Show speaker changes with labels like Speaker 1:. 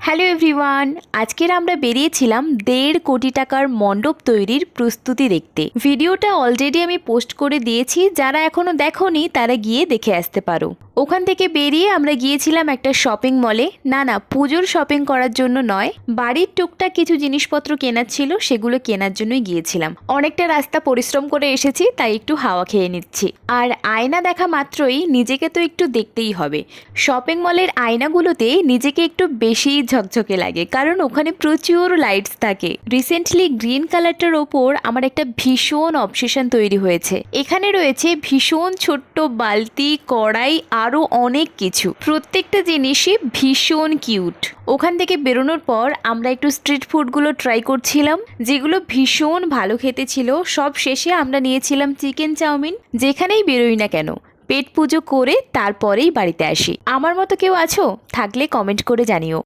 Speaker 1: Hello everyone, আজকের আমরা বেরিয়েছিলাম 1.5 কোটি টাকার মণ্ডপ তৈরির প্রস্তুতি দেখতে। ভিডিওটা অলরেডি আমি পোস্ট করে দিয়েছি, যারা এখনো দেখোনি তারা গিয়ে দেখে আসতে পারো। ওখান থেকে বেরিয়ে আমরা গিয়েছিলাম একটা শপিং মলে। না, পুজোর শপিং করার জন্য নয়, বাড়ির টুকটাক কিছু জিনিসপত্র কেনার ছিল, সেগুলো কেনার জন্যই গিয়েছিলাম। অনেকটা রাস্তা পরিশ্রম করে এসেছি, তাই একটু হাওয়া খেয়ে নিচ্ছি। আর আয়না দেখা মাত্রই নিজেকে তো একটু দেখতেই হবে। শপিং মলের আয়নাগুলোতে নিজেকে একটু বেশি ঝকঝকে লাগে, কারণ ওখানে প্রচুর লাইটস থাকে। রিসেন্টলি গ্রিন কালারটার ওপর আমার একটা ভীষণ অবসেশন তৈরি হয়েছে। এখানে রয়েছে ভীষণ ছোট্ট বালতি, কড়াই, আরো অনেক কিছু। প্রত্যেকটা জিনিসই ভীষণ কিউট। ওখান থেকে বেরোনোর পর আমরা একটু স্ট্রিট ফুডগুলো ট্রাই করছিলাম, যেগুলো ভীষণ ভালো খেতে ছিল। সব শেষে আমরা নিয়েছিলাম চিকেন চাউমিন। যেখানেই বেরোই না কেন পেট পুজো করে তারপরেই বাড়িতে আসি। আমার মতো কেউ আছো? থাকলে কমেন্ট করে জানিও।